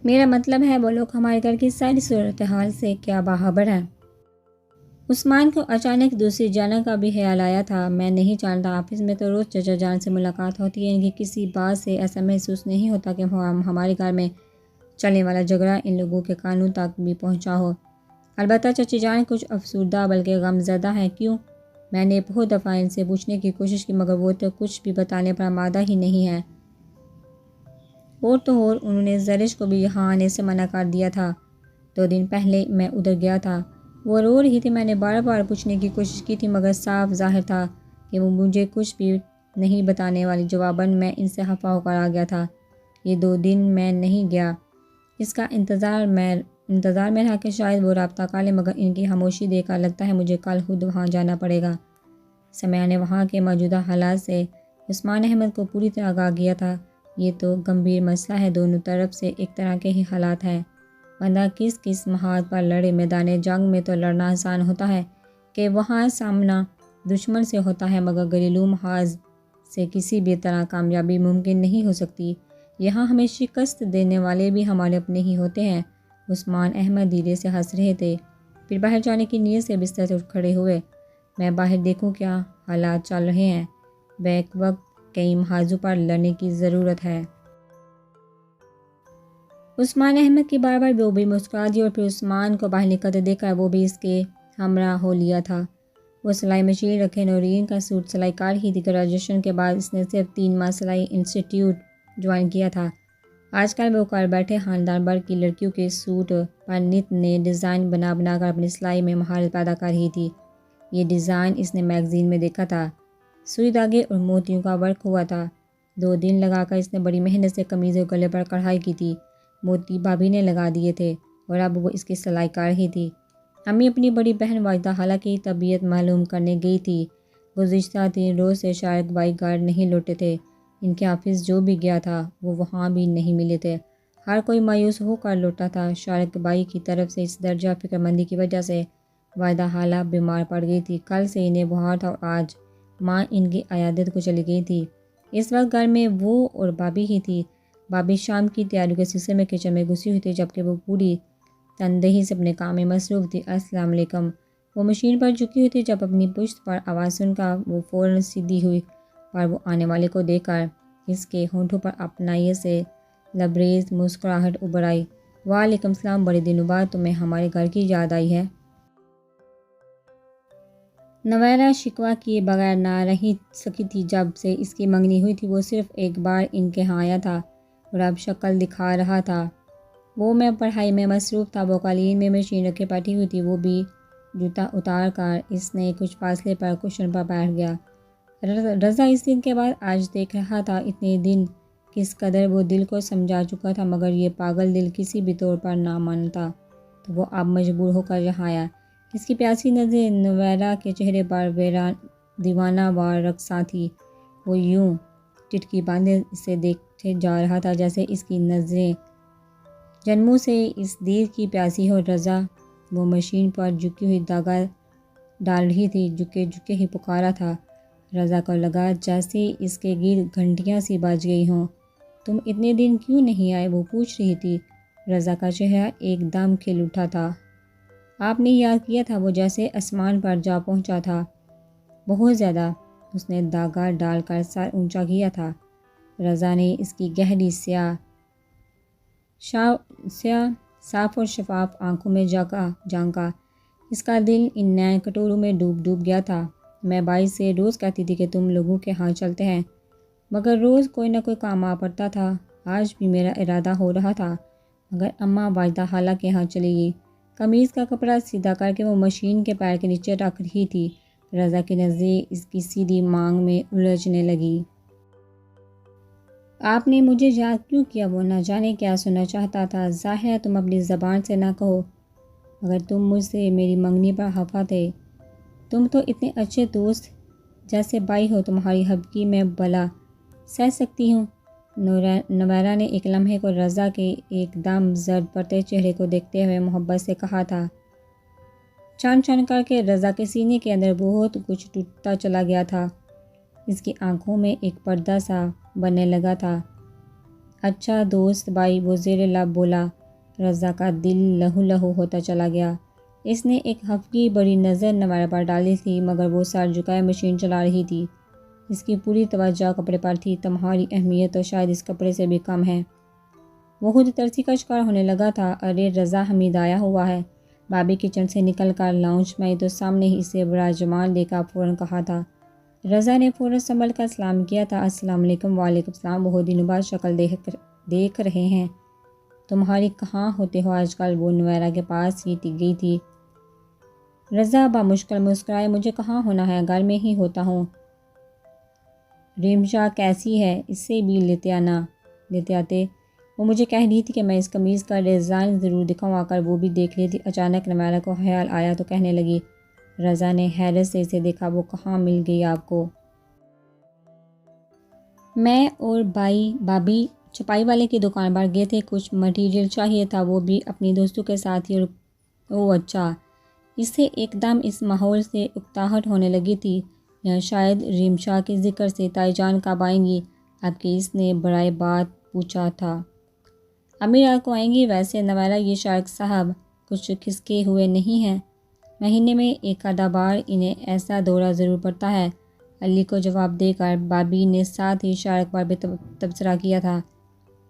میرا مطلب ہے وہ لوگ ہمارے گھر کی ساری صورتحال سے کیا باخبر ہیں۔ عثمان کو اچانک دوسری جانے کا بھی خیال آیا تھا۔ میں نہیں جانتا، آفس میں تو روز چچا جان سے ملاقات ہوتی ہے، ان کی کسی بات سے ایسا محسوس نہیں ہوتا کہ ہمارے گھر میں چلنے والا جھگڑا ان لوگوں کے کانوں تک بھی پہنچا ہو۔ البتہ چچی جان کچھ افسردہ بلکہ غم زدہ ہیں۔ کیوں؟ میں نے بہت دفعہ ان سے پوچھنے کی کوشش کی مگر وہ تو کچھ بھی بتانے پر آمادہ ہی نہیں ہے۔ اور تو اور انہوں نے زرش کو بھی یہاں آنے سے منع کر دیا تھا۔ 2 دن پہلے میں ادھر گیا تھا، وہ رو رہی تھی۔ میں نے بار بار پوچھنے کی کوشش کی تھی مگر صاف ظاہر تھا کہ وہ مجھے کچھ بھی نہیں بتانے والی۔ جواباً میں ان سے خفا ہو کر آ گیا تھا۔ یہ 2 دن میں نہیں گیا، اس کا انتظار میں رہا کہ شاید وہ رابطہ کر لیں، مگر ان کی خاموشی دیکھ کر لگتا ہے مجھے کل خود وہاں جانا پڑے گا۔ سمیہ نے وہاں کے موجودہ حالات سے عثمان احمد کو پوری طرح آگاہ کیا تھا۔ یہ تو گمبھیر مسئلہ ہے، دونوں طرف سے ایک طرح کے ہی حالات ہیں۔ بندہ کس محاذ پر لڑے، میدان جنگ میں تو لڑنا آسان ہوتا ہے کہ وہاں سامنا دشمن سے ہوتا ہے، مگر گھریلو محاذ سے کسی بھی طرح کامیابی ممکن نہیں ہو سکتی۔ یہاں ہمیں شکست دینے والے بھی ہمارے اپنے ہی ہوتے ہیں۔ عثمان احمد دھیرے سے ہنس رہے تھے، پھر باہر جانے کی نیت سے بستر سے اٹھ کھڑے ہوئے۔ میں باہر دیکھوں کیا حالات چل رہے ہیں؟ بیک وقت کئی محاذوں پر لڑنے کی ضرورت ہے۔ عثمان احمد کی بار بار وہ بھی مسکرا دی اور پھر عثمان کو باہر نکلتے دیکھ کر وہ بھی اس کے ہمراہ ہو لیا تھا۔ وہ سلائی مشین رکھے نورین کا سوٹ سلائی کر رہی تھی۔ گریجویشن کے بعد اس نے صرف 3 ماہ سلائی انسٹیٹیوٹ جوائن کیا تھا۔ آج کل وہ گھر بیٹھے خاندان بھر کی لڑکیوں کے سوٹ پر نت نئے ڈیزائن بنا کر اپنی سلائی میں مہارت پیدا کر رہی تھی۔ یہ ڈیزائن اس نے میگزین میں دیکھا تھا، سوئی دھاگے اور موتیوں کا ورک ہوا تھا۔ 2 دن لگا کر اس نے بڑی محنت سے قمیض اور گلے پر کڑھائی کی تھی۔ موتی بھابھی نے لگا دیے تھے اور اب وہ اس کی سلائی کر رہی تھی۔ امی اپنی بڑی بہن واجدہ خالہ کی طبیعت معلوم کرنے گئی تھی۔ گزشتہ 3 روز سے شارق بھائی گھر نہیں لوٹے تھے۔ ان کے آفس جو بھی گیا تھا وہ وہاں بھی نہیں ملے تھے۔ ہر کوئی مایوس ہو کر لوٹا تھا۔ شارق بھائی کی طرف سے اس درجہ فکر مندی کی وجہ سے واجدہ خالہ بیمار پڑ گئی تھی۔ کل سے انہیں بخار تھا اور آج ماں ان کی عیادت کو چلی گئی تھی۔ اس وقت گھر میں وہ اور بھابھی ہی تھی۔ بھابھی شام کی تیاریوں کے سلسلے میں کچن میں گھسی ہوئی تھی جبکہ وہ پوری تندہی سے اپنے کام میں مصروف تھی۔ السلام علیکم۔ وہ مشین پر جھکی ہوئی تھی جب اپنی پشت پر آواز سن کر وہ فوراً سیدھی ہوئی، پر وہ آنے والے کو دیکھ کر اس کے ہونٹوں پر اپنائیت سے لبریز مسکراہٹ ابھر آئی۔ وعلیکم السلام، بڑے دنوں بعد تمہیں ہمارے گھر کی یاد آئی ہے۔ نویرہ شکوہ کیے بغیر نہ رہ سکی تھی۔ جب سے اس کی منگنی ہوئی تھی وہ صرف ایک بار ان کے ہاں آیا تھا اور اب شکل دکھا رہا تھا۔ وہ میں پڑھائی میں مصروف تھا۔ وہ قالین میں مشین رکھے بیٹھی ہوئی تھی۔ وہ بھی جوتا اتار کر اس نے کچھ فاصلے پر کشن پر بیٹھ گیا۔ رضا اس دن کے بعد آج دیکھ رہا تھا۔ اتنے دن کس قدر وہ دل کو سمجھا چکا تھا مگر یہ پاگل دل کسی بھی طور پر نہ مانتا، تو وہ اب مجبور ہو کر یہاں آیا۔ اس کی پیاسی نظریں نویرہ کے چہرے پر دیوانہ وار رقصاں تھی۔ وہ یوں ٹٹکی باندھے اسے دیکھتے جا رہا تھا جیسے اس کی نظریں جنموں سے اس دیر کی پیاسی ہو۔ رضا، وہ مشین پر جھکی ہوئی دھاگا ڈال رہی تھی، جھکے ہی پکارا تھا۔ رضا کو لگا جیسے اس کے گرد گھنٹیاں سی بج گئی ہوں۔ تم اتنے دن کیوں نہیں آئے؟ وہ پوچھ رہی تھی۔ رضا کا چہرہ ایک دم کھل اٹھا تھا۔ آپ نے یاد کیا تھا؟ وہ جیسے آسمان پر جا پہنچا تھا، بہت زیادہ۔ اس نے دھاگا ڈال کر سر اونچا کیا تھا۔ رضا نے اس کی گہری سیاہ صاف اور شفاف آنکھوں میں جھانکا۔ اس کا دل ان نئے کٹوروں میں ڈوب گیا تھا۔ میں بھائی سے روز کہتی تھی کہ تم لوگوں کے ہاں چلتے ہیں، مگر روز کوئی نہ کوئی کام آ پڑتا تھا۔ آج بھی میرا ارادہ ہو رہا تھا مگر اماں واجدہ خالہ کے ہاں چلی گئی۔ قمیض کا کپڑا سیدھا کر کے وہ مشین کے پیر کے نیچے رکھ رہی تھی۔ رضا کی نظریں اس کی سیدھی مانگ میں الجھنے لگی۔ آپ نے مجھے یاد کیوں کیا؟ وہ نہ جانے کیا سننا چاہتا تھا۔ ظاہر ہے تم اپنی زبان سے نہ کہو مگر تم مجھ سے میری منگنی پر خفا تھے۔ تم تو اتنے اچھے دوست جیسے بھائی ہو، تمہاری خفگی میں بھلا سہ سکتی ہوں۔ نویرہ نے ایک لمحے کو رضا کے ایک دم زرد پڑتے چہرے کو دیکھتے ہوئے محبت سے کہا تھا۔ چھن چھن کر کے رضا کے سینے کے اندر بہت کچھ ٹوٹتا چلا گیا تھا۔ اس کی آنکھوں میں ایک پردہ سا بننے لگا تھا۔ اچھا دوست بھائی، وہ زیر لب بولا۔ رضا کا دل لہو لہو ہوتا چلا گیا۔ اس نے ایک ہفتی بڑی نظر نویرہ پر ڈالی تھی، مگر وہ سر جھکائے مشین چلا رہی تھی۔ اس کی پوری توجہ کپڑے پر تھی۔ تمہاری اہمیت تو شاید اس کپڑے سے بھی کم ہے۔ وہ خود ترسی کا شکار ہونے لگا تھا۔ ارے رضا، حمید آیا ہوا ہے۔ بابی کچن سے نکل کر لاؤنج میں تو سامنے ہی اسے براجمان دیکھا فوراً کہا تھا۔ رضا نے فوراً سنبھل کر سلام کیا تھا۔ السلام علیکم۔ وعلیکم السلام۔ بہت دنوں بعد شکل دیکھ رہے ہیں۔ تمہاری کہاں ہوتے ہو آج کل؟ وہ نویرہ کے پاس ہی ٹک گئی تھی۔ رضا بامشکل مسکرائے۔ مجھے کہاں ہونا ہے، گھر میں ہی ہوتا ہوں۔ ریمشا کیسی ہے؟ اس سے بھی لیتے آتے۔ وہ مجھے کہہ رہی تھی کہ میں اس قمیض کا ڈیزائن ضرور دکھاؤں، آ کر وہ بھی دیکھ لیتی۔ اچانک نویرہ کو خیال آیا تو کہنے لگی۔ رضا نے حیرت سے اسے دیکھا۔ وہ کہاں مل گئی آپ کو؟ میں اور بابی چھپائی والے کی دکان پر گئے تھے، کچھ مٹیریل چاہیے تھا، وہ بھی اپنی دوستوں کے ساتھ ہی۔ اوہ اچھا۔ اس سے ایک دم اس ماحول سے اکتاہٹ ہونے لگی تھی۔ یا شاید ریمشا کے ذکر سے تائی جان کب آئیں گی آپ کی؟ اس نے برائے بات پوچھا تھا۔ امی رات کو آئیں گی۔ ویسے نویرہ، یہ شارق صاحب کچھ کھسکے ہوئے نہیں ہیں؟ مہینے میں ایک آدھا بار انہیں ایسا دورہ ضرور پڑتا ہے۔ علی کو جواب دے کر بابی نے ساتھ ہی شارق پر بھی تبصرہ کیا تھا۔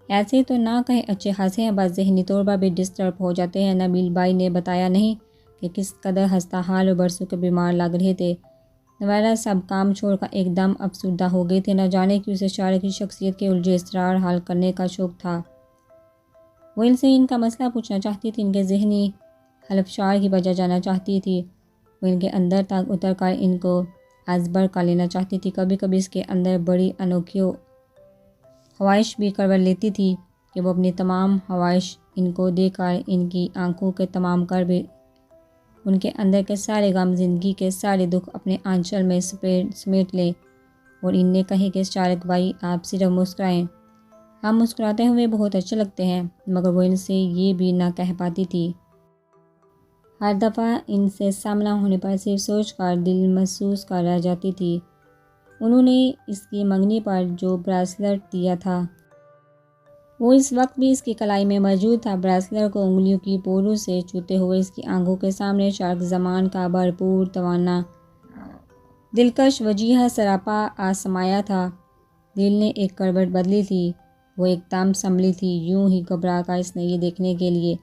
ایسے تو نہ کہیں اچھے خاصے ہیں، بس ذہنی طور پر بھی ڈسٹرب ہو جاتے ہیں۔ نبیل بھائی نے بتایا نہیں کہ کس قدر خستہ حال اور برسوں کے بیمار لگ رہے تھے۔ نویرہ سب کام چھوڑ کر ایک دم افسردہ ہو گئے تھے۔ نہ جانے کہ اسے شارق کی شخصیت کے الجھے اسرار حل کرنے کا شوق تھا۔ وہ ان سے ان کا مسئلہ پوچھنا چاہتی تھی، ان کے ذہنی خلفشار کی وجہ جاننا چاہتی تھی۔ وہ ان کے اندر تک اتر کر ان کو ازبر کر لینا چاہتی تھی۔ کبھی کبھی اس کے اندر بڑی انوکھی خواہش بھی کروٹ لیتی تھی کہ وہ اپنی تمام خواہش ان کو دے کر ان کی آنکھوں کے تمام کر بھی ان کے اندر کے سارے غم، زندگی کے سارے دکھ اپنے آنچل میں سمیٹ لیں، اور ان نے کہے کہ شارق بھائی آپ صرف مسکرائیں، ہم مسکراتے ہوئے بہت اچھے لگتے ہیں۔ مگر وہ ان سے یہ بھی نہ کہہ پاتی تھی۔ ہر دفعہ ان سے سامنا ہونے پر صرف سوچ کر دل محسوس کر رہ جاتی تھی۔ انہوں نے اس کی منگنی پر جو بریسلٹ دیا تھا وہ اس وقت بھی اس کی کلائی میں موجود تھا۔ بریسلٹ کو انگلیوں کی پوروں سے چھوتے ہوئے اس کی آنکھوں کے سامنے شارق زمان کا بھرپور توانا دلکش وجیہہ سراپا آسمایا تھا۔ دل نے ایک کروٹ بدلی تھی۔ وہ ایک دم سنبھلی تھی۔ یوں ہی گھبرا کر اس نے یہ دیکھنے کے لیے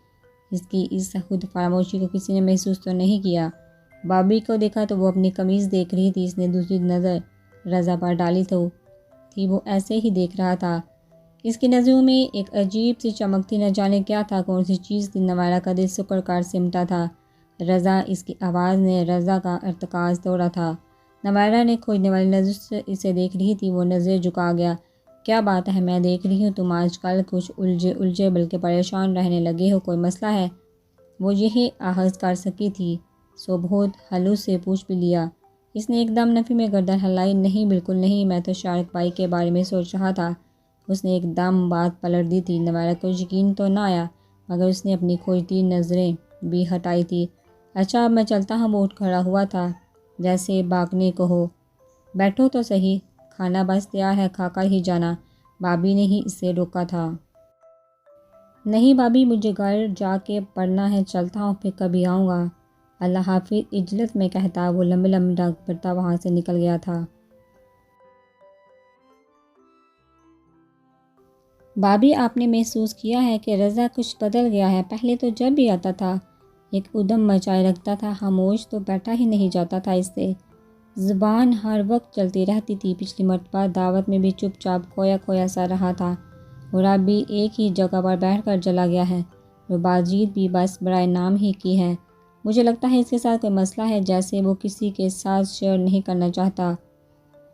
اس کی اس خود فراموشی کو کسی نے محسوس تو نہیں کیا۔ بابی کو دیکھا تو وہ اپنی قمیض دیکھ رہی تھی۔ اس نے دوسری نظر رضا پر ڈالی تھی وہ ایسے ہی دیکھ رہا تھا۔ اس کی نظروں میں ایک عجیب سی چمک تھی، نہ جانے کیا تھا، کون سی چیز تھی۔ نویرہ کا دل سکڑ کر سمٹا تھا۔ رضا، اس کی آواز نے رضا کا ارتکاز توڑا تھا۔ نویرہ نے کھوجنے والی نظر سے اسے دیکھ رہی تھی۔ وہ نظر جھکا گیا۔ کیا بات ہے، میں دیکھ رہی ہوں تم آج کل کچھ الجھے بلکہ پریشان رہنے لگے ہو، کوئی مسئلہ ہے؟ وہ یہی آغاز کر سکی تھی سو بہت خلوص سے پوچھ بھی لیا۔ اس نے ایک دم نفی میں گردن ہلائی۔ نہیں، بالکل نہیں، میں تو شارق بھائی کے بارے میں سوچ رہا تھا۔ اس نے ایک دم بات پلٹ دی تھی۔ نویرہ کو یقین تو نہ آیا، مگر اس نے اپنی کھوجتی نظریں بھی ہٹائی تھی۔ اچھا اب میں چلتا ہوں۔ وہ اٹھ کھڑا ہوا تھا جیسے بھاگنے کو ہو۔ بیٹھو تو صحیح، کھانا بس تیار ہے، کھا کر ہی جانا۔ بابی نے ہی اسے روکا تھا۔ نہیں بابی، مجھے گھر جا کے پڑھنا ہے، چلتا ہوں، پھر کبھی آؤں گا۔ اللہ حافظ عجلت میں کہتا وہ لمبے لمبے ڈگ پڑتا وہاں سے نکل گیا تھا۔ بابی، آپ نے محسوس کیا ہے کہ رضا کچھ بدل گیا ہے؟ پہلے تو جب بھی آتا تھا ایک ادھم مچائے رکھتا تھا، خاموش تو بیٹھا ہی نہیں جاتا تھا، اس سے زبان ہر وقت چلتی رہتی تھی۔ پچھلی مرتبہ دعوت میں بھی چپ چاپ کھویا کھویا سا رہا تھا، اور اب بھی ایک ہی جگہ پر بیٹھ کر چلا گیا ہے، اور بات چیت بھی بس برائے نام ہی کی ہے۔ مجھے لگتا ہے اس کے ساتھ کوئی مسئلہ ہے، جیسے وہ کسی کے ساتھ شیئر نہیں کرنا چاہتا،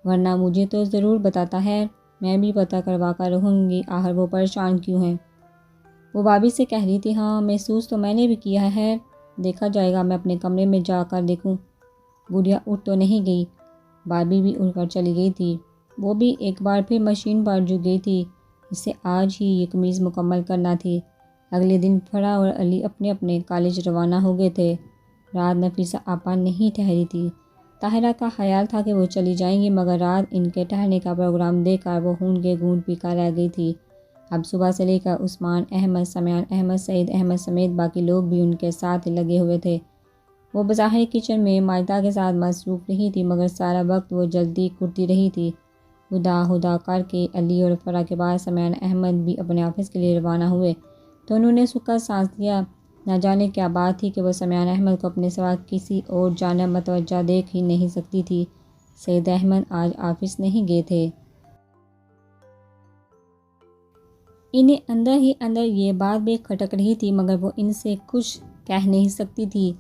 ورنہ مجھے تو ضرور بتاتا ہے، میں بھی پتہ کروا کر رہوں گی آخر وہ پریشان کیوں ہیں۔ وہ بابی سے کہہ رہی تھی۔ ہاں، محسوس تو میں نے بھی کیا ہے، دیکھا جائے گا، میں اپنے کمرے میں جا کر دیکھوں۔ گڑیا اٹھ تو نہیں گئی؟ بابی بھی اٹھ کر چلی گئی تھی۔ وہ بھی ایک بار پھر مشین پر جھک گئی تھی۔ اسے آج ہی یہ قمیض مکمل کرنا تھی۔ اگلے دن فرح اور علی اپنے اپنے کالج روانہ ہو گئے تھے۔ رات نفیسہ آپا نہیں ٹھہری تھی۔ طاہرہ کا خیال تھا کہ وہ چلی جائیں گی، مگر رات ان کے ٹھہرنے کا پروگرام دیکھ کر وہ خون کے گھونٹ پی کر رہ گئی تھی۔ اب صبح سے لے کر عثمان احمد، سمیان احمد، سعید احمد سمیت باقی لوگ بھی ان کے ساتھ لگے ہوئے تھے۔ وہ بظاہر کچن میں مائدہ کے ساتھ مصروف نہیں تھی، مگر سارا وقت وہ جلدی کرتی رہی تھی۔ ہدا ہدا کر کے علی اور فرا کے بعد سمیان احمد بھی اپنے آفس کے لیے روانہ ہوئے تو انہوں نے سکھا سانس لیا۔ نہ جانے کیا بات تھی کہ وہ سمیان احمد کو اپنے سوا کسی اور جانب متوجہ دیکھ ہی نہیں سکتی تھی۔ سعید احمد آج آفس نہیں گئے تھے۔ انہیں اندر ہی اندر یہ بات بھی کھٹک رہی تھی، مگر وہ ان سے کچھ کہہ نہیں سکتی تھی۔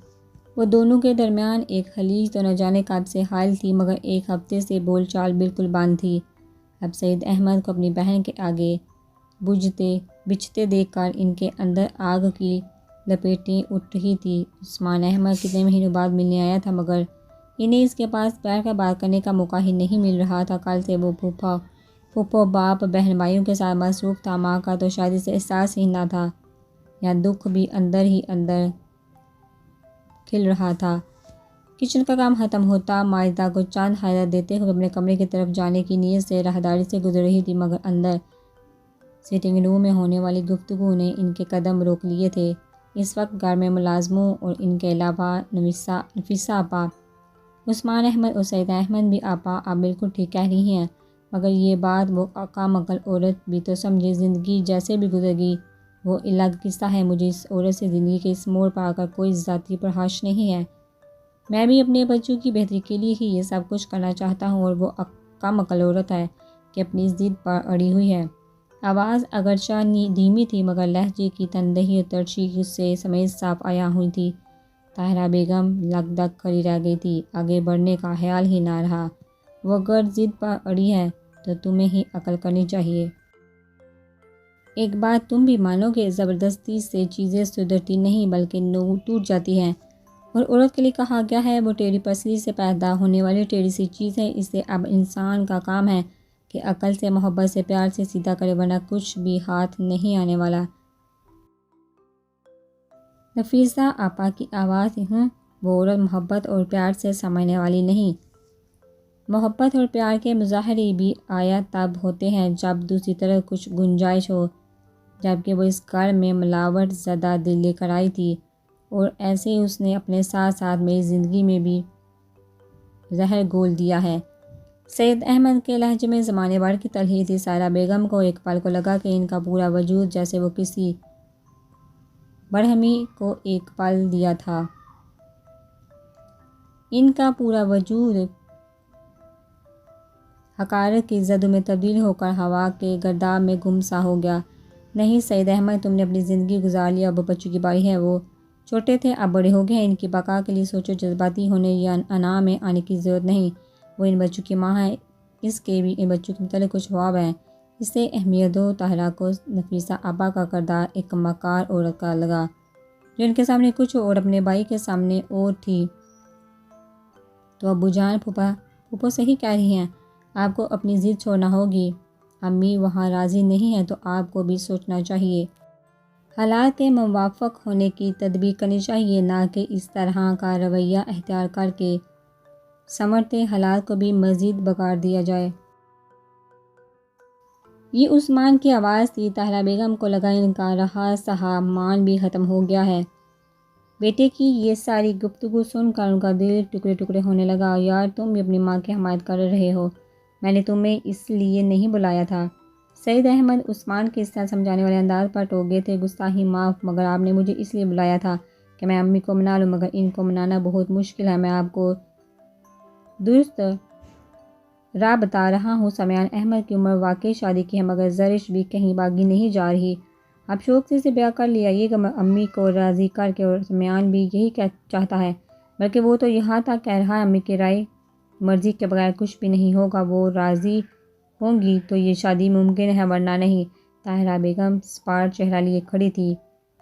وہ دونوں کے درمیان ایک خلیج تو نہ جانے کب سے حائل تھی، مگر ایک ہفتے سے بول چال بالکل بند تھی۔ اب سعید احمد کو اپنی بہن کے آگے بجھتے دیکھ کر ان کے اندر آگ کی لپیٹیں اٹھ رہی تھی۔ عثمان احمد کتنے مہینوں بعد ملنے آیا تھا، مگر انہیں اس کے پاس بیٹھ کر بات کرنے کا موقع ہی نہیں مل رہا تھا۔ کل سے وہ پھوپھو، باپ، بہن بھائیوں کے ساتھ مصروف تھا۔ ماں کا تو شاید اسے احساس ہی نہ تھا، یا دکھ بھی اندر ہی اندر کھل رہا تھا۔ کچن کا کام ختم ہوتا ماجدہ کو چند حیرت دیتے ہوئے اپنے کمرے کی طرف جانے کی نیت سے راہداری سے گزر رہی تھی، مگر اندر سٹنگ روم میں ہونے والی گفتگو نے ان کے قدم روک لیے تھے۔ اس وقت گھر میں ملازموں اور ان کے علاوہ نفیسہ آپا، عثمان احمد اور سعید احمد بھی آپا آپ بالکل ٹھیک کہہ رہی ہیں، مگر یہ بات وہ کم عقل عورت بھی تو سمجھے۔ زندگی جیسے بھی گزر گئی وہ الگ قصہ ہے۔ مجھے اس عورت سے زندگی کے اس موڑ پر آ کر کوئی ذاتی پرخاش نہیں ہے۔ میں بھی اپنے بچوں کی بہتری کے لیے ہی یہ سب کچھ کرنا چاہتا ہوں، اور وہ کم عقل عورت ہے کہ اپنی ضد پر اڑی ہوئی ہے۔ آواز اگرچہ دھیمی تھی، مگر لہجے کی تندہی اور ترشی غصے سمیت صاف عیاں ہوئی تھی۔ طاہرہ بیگم لگ دگ کھڑی رہ گئی تھی، آگے بڑھنے کا خیال ہی نہ رہا۔ وہ اگر ضد پر اڑی ہے تو تمہیں ہی عقل کرنی چاہیے۔ ایک بات تم بھی مانو کہ زبردستی سے چیزیں سدھرتی نہیں بلکہ ٹوٹ جاتی ہیں، اور عورت کے لیے کہا گیا ہے وہ ٹیڑھی پسلی سے پیدا ہونے والی ٹیڑھی سی چیز ہے۔ اس سے اب انسان کا کام ہے کہ عقل سے، محبت سے، پیار سے سیدھا کرے، ورنہ کچھ بھی ہاتھ نہیں آنے والا۔ نفیسہ آپا کی آواز وہ عورت محبت اور پیار سے سمجھنے والی نہیں۔ محبت اور پیار کے مظاہرے بھی آیا تب ہوتے ہیں جب دوسری طرف کچھ گنجائش ہو، جبکہ وہ اس گھر میں ملاوٹ زدہ دل لے کر آئی تھی، اور ایسے ہی اس نے اپنے ساتھ ساتھ میری زندگی میں بھی زہر گھول دیا ہے۔ سعید احمد کے لہجے میں زمانے بھر کی تلخی تھی۔ سائرہ بیگم کو ایک پل کو لگا کہ ان کا پورا وجود جیسے وہ کسی برہمی کو ایک پل دیا تھا۔ ان کا پورا وجود حقارت کی زدوں میں تبدیل ہو کر ہوا کے گرداب میں گم سا ہو گیا۔ نہیں سعید احمد، تم نے اپنی زندگی گزار لیا، اب بچوں کی باری ہے۔ وہ چھوٹے تھے، اب بڑے ہو گئے ہیں، ان کی بقا کے لیے سوچو۔ جذباتی ہونے یا انا میں آنے کی ضرورت نہیں۔ وہ ان بچوں کی ماں ہے، اس کے بھی ان بچوں کے متعلق کچھ خواب ہیں، اسے اہمیت دو۔ طاہرہ کو نفیسہ آپا کا کردار ایک مکار عورت کا لگا، جو ان کے سامنے کچھ اور اپنے بھائی کے سامنے اور تھی۔ تو ابو جان، پھوپھو صحیح کہہ رہی ہیں، آپ کو اپنی ضد چھوڑنا ہوگی۔ امی وہاں راضی نہیں ہیں تو آپ کو بھی سوچنا چاہیے، حالات کے موافق ہونے کی تدبیر کرنی چاہیے، نہ کہ اس طرح کا رویہ اختیار کر کے سنورتے حالات کو بھی مزید بگاڑ دیا جائے۔ یہ عثمان کی آواز تھی۔ طاہرہ بیگم کو لگا ان کا رہا سہا مان بھی ختم ہو گیا ہے۔ بیٹے کی یہ ساری گفتگو سن کر ان کا دل ٹکڑے ٹکڑے ہونے لگا۔ یار، تم بھی اپنی ماں کی حمایت کر رہے ہو، میں نے تمہیں اس لیے نہیں بلایا تھا۔ سعید احمد عثمان کے اس طرح سمجھانے والے انداز پر ٹوک گئے تھے۔ گستاخی معاف، مگر آپ نے مجھے اس لیے بلایا تھا کہ میں امی کو منا لوں، مگر ان کو منانا بہت مشکل ہے۔ میں آپ کو درست راہ بتا رہا ہوں۔ سمیان احمد کی عمر واقعی شادی کی ہے، مگر زرش بھی کہیں باغی نہیں جا رہی۔ آپ شوق سے اسے بیاہ کر لے آئیے گا، امی کو راضی کر کے، اور سمیان بھی یہی چاہتا ہے، بلکہ وہ تو یہاں تک کہہ رہا ہے امی کی رائے مرضی کے بغیر کچھ بھی نہیں ہوگا۔ وہ راضی ہوں گی تو یہ شادی ممکن ہے، ورنہ نہیں۔ طاہرہ بیگم سپاٹ چہرہ لیے کھڑی تھی۔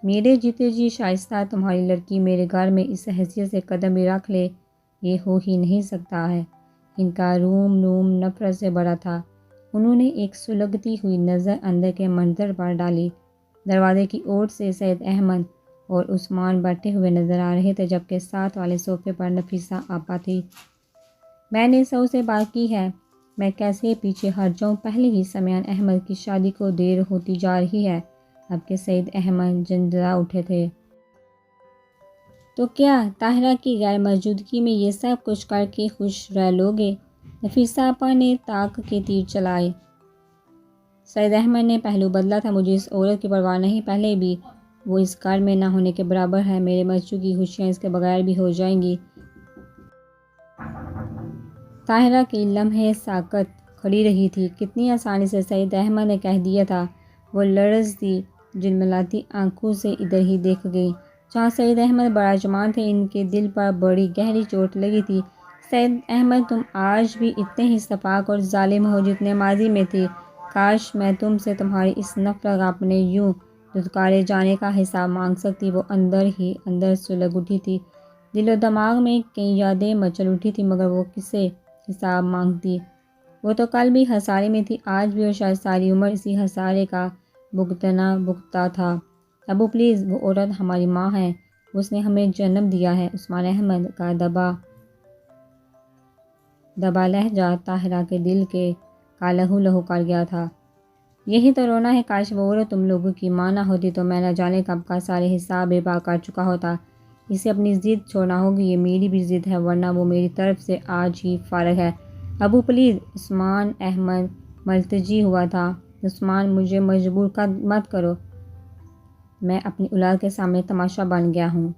میرے جیتے جی شائستہ تمہاری لڑکی میرے گھر میں اس حیثیت سے قدم بھی رکھ لے، یہ ہو ہی نہیں سکتا ہے۔ ان کا روم نفرت سے بھرا تھا۔ انہوں نے ایک سلگتی ہوئی نظر اندر کے منظر پر ڈالی۔ دروازے کی اوٹ سے سعید احمد اور عثمان بیٹھے ہوئے نظر آ رہے تھے، جبکہ ساتھ والے صوفے پر نفیسہ آپا تھی۔ میں نے سو سے بات کی ہے، میں کیسے پیچھے ہٹ جاؤں؟ پہلے ہی سمیان احمد کی شادی کو دیر ہوتی جا رہی ہے۔ اب کہ سعید احمد جنجلا اٹھے تھے۔ تو کیا طاہرہ کی غیر موجودگی میں یہ سب کچھ کر کے خوش رہ لوگے؟ نفیسہ آپا نے طاق کے تیر چلائے۔ سعید احمد نے پہلو بدلا تھا۔ مجھے اس عورت کی پرواہ نہیں، پہلے بھی وہ اس گھر میں نہ ہونے کے برابر ہے۔ میرے بچوں کی خوشیاں اس کے بغیر بھی ہو جائیں گی۔ طاہرہ کی لمحے ساکت کھڑی رہی تھی۔ کتنی آسانی سے سعید احمد نے کہہ دیا تھا۔ وہ لرزتی جلملاتی آنکھوں سے ادھر ہی دیکھ گئی جہاں سعید احمد براجمان تھے۔ ان کے دل پر بڑی گہری چوٹ لگی تھی۔ سعید احمد، تم آج بھی اتنے ہی سفاک اور ظالم ہو جتنے ماضی میں تھے۔ کاش میں تم سے تمہاری اس نفرت کا اپنے یوں دھتکارے جانے کا حساب مانگ سکتی۔ وہ اندر ہی اندر سلگ اٹھی تھی۔ دل و دماغ میں کئی یادیں مچل اٹھی تھی، مگر وہ کسے حساب مانگتی؟ وہ تو کل بھی ہسارے میں تھی، آج بھی، اور شاید ساری عمر اسی ہسارے کا بھگتنا بھگتا تھا۔ ابو پلیز، وہ عورت ہماری ماں ہے، اس نے ہمیں جنم دیا ہے۔ عثمان احمد کا دبا لہجہ طاہرہ کے دل کا لہو لہو کر گیا تھا۔ یہی تو رونا ہے، کاش وہ عورت تم لوگوں کی ماں نہ ہوتی تو میں نہ جانے کب کا سارے حساب بے پا کر چکا ہوتا۔ اسے اپنی ضد چھوڑنا ہوگی، یہ میری بھی ضد ہے، ورنہ وہ میری طرف سے آج ہی فارغ ہے۔ ابو پلیز، عثمان احمد ملتجی ہوا تھا۔ عثمان، مجھے مجبور مت کرو، میں اپنی اولاد کے سامنے تماشا بن گیا ہوں۔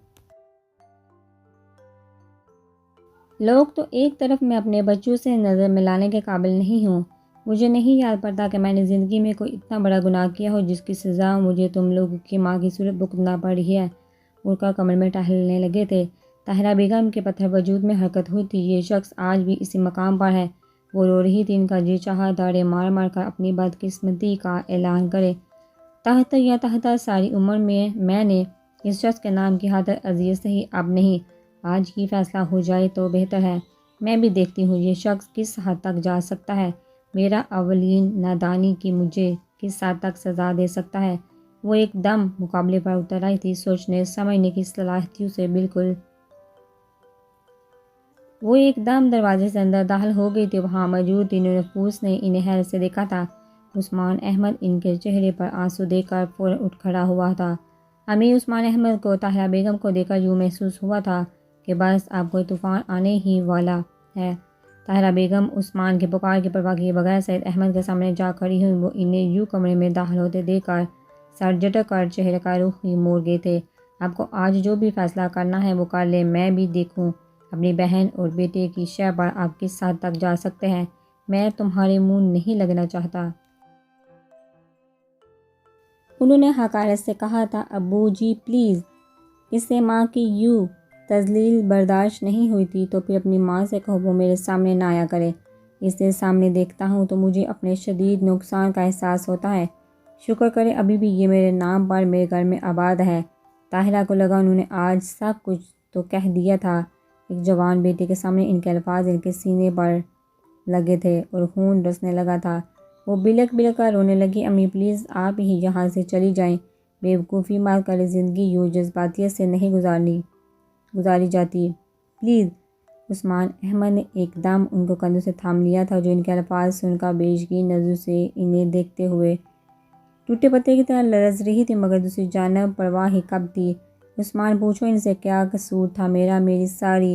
لوگ تو ایک طرف، میں اپنے بچوں سے نظر ملانے کے قابل نہیں ہوں۔ مجھے نہیں یاد پڑتا کہ میں نے زندگی میں کوئی اتنا بڑا گناہ کیا ہو جس کی سزا مجھے تم لوگوں کی ماں کی صورت بھگتنا پڑ رہی ہے۔ اڑ کر کمر میں ٹہلنے لگے تھے۔ طاہرہ بیگم کے پتھر وجود میں حرکت ہوئی تھی۔ یہ شخص آج بھی اسی مقام پر ہے۔ وہ رو رہی تھی۔ ان کا جی چاہا داڑے مار مار کر اپنی بدقسمتی کا اعلان کرے۔ تحت یا تحت ساری عمر میں نے اس شخص کے نام کی خاطر اذیت سہی، اب نہیں، آج ہی فیصلہ ہو جائے تو بہتر ہے۔ میں بھی دیکھتی ہوں یہ شخص کس حد تک جا سکتا ہے، میرا اولین نادانی کی مجھے کس حد تک سزا دے سکتا ہے۔ وہ ایک دم مقابلے پر اتر آئی تھی، سوچنے سمجھنے کی صلاحیتوں سے بالکل۔ وہ ایک دم دروازے سے اندر داخل ہو گئی تھی۔ وہاں موجود تینوں نفوس نے انہیں حیرت سے دیکھا تھا۔ عثمان احمد ان کے چہرے پر آنسو دیکھ کر فوراً اٹھ کھڑا ہوا تھا۔ امیر عثمان احمد کو طاہرہ بیگم کو دیکھ کر یوں محسوس ہوا تھا کہ بس اب کوئی طوفان آنے ہی والا ہے۔ طاہرہ بیگم عثمان کے پکار کی پرواہ کیے بغیر سعید احمد کے سامنے جا کھڑی ہوئی۔ وہ انہیں یوں کمرے میں داخل ہوتے دیکھ کر سر جھٹک کر چہرے کا رخ ہی موڑ گئے تھے۔ آپ کو آج جو بھی فیصلہ کرنا ہے وہ کر لیں، میں بھی دیکھوں اپنی بہن اور بیٹے کی شے پر آپ کس حد تک جا سکتے ہیں۔ میں تمہارے منہ نہیں لگنا چاہتا۔ انہوں نے حقارت سے کہا تھا۔ ابو جی پلیز۔ اس سے ماں کی یوں تذلیل برداشت نہیں ہوئی تھی، تو پھر اپنی ماں سے کہو وہ میرے سامنے نہ آیا کرے۔ اسے سامنے دیکھتا ہوں تو مجھے اپنے شدید نقصان کا احساس ہوتا ہے۔ شکر کرے ابھی بھی یہ میرے نام پر میرے گھر میں آباد ہے۔ طاہرہ کو لگا انہوں نے آج سب کچھ تو کہہ دیا تھا۔ ایک جوان بیٹے کے سامنے ان کے الفاظ ان کے سینے پر لگے تھے اور خون رسنے لگا تھا۔ وہ بلک بلک کر رونے لگی۔ امی پلیز، آپ ہی یہاں سے چلی جائیں، بے وقوفی مت کریں، زندگی یوں جذباتیت سے نہیں گزاری جاتی، پلیز۔ عثمان احمد نے ایک دم ان کو کندھوں سے تھام لیا تھا، جو ان کے الفاظ سن کر بے یقین نظروں سے انہیں دیکھتے ہوئے ٹوٹے پتے کی طرح لرز رہی تھی، مگر دوسری جانب پرواہ ہی کب تھی۔ عثمان، پوچھو ان سے کیا قصور تھا میرا؟ میری ساری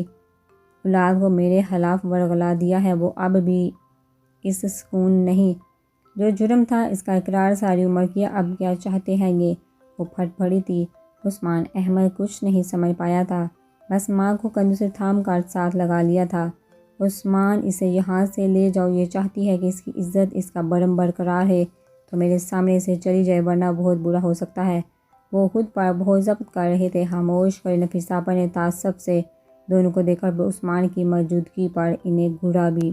اولاد کو میرے خلاف ورغلا دیا ہے۔ وہ اب بھی اس سکون نہیں۔ جو جرم تھا اس کا اقرار ساری عمر کیا، اب کیا چاہتے ہیں یہ؟ وہ پھٹ پڑی تھی۔ عثمان احمد کچھ نہیں سمجھ پایا تھا، بس ماں کو کندھوں سے تھام کر ساتھ لگا لیا تھا۔ عثمان، اسے یہاں سے لے جاؤ، یہ چاہتی ہے کہ اس کی عزت، اس کا برم برقرار ہے تو میرے سامنے سے چلی جائے، ورنہ بہت برا ہو سکتا ہے۔ وہ خود پر بہت ضبط کر رہے تھے۔ خاموش کھڑی نفیسہ آپا نے تعصب سے دونوں کو دیکھ کر عثمان کی موجودگی پر انہیں گھوڑا بھی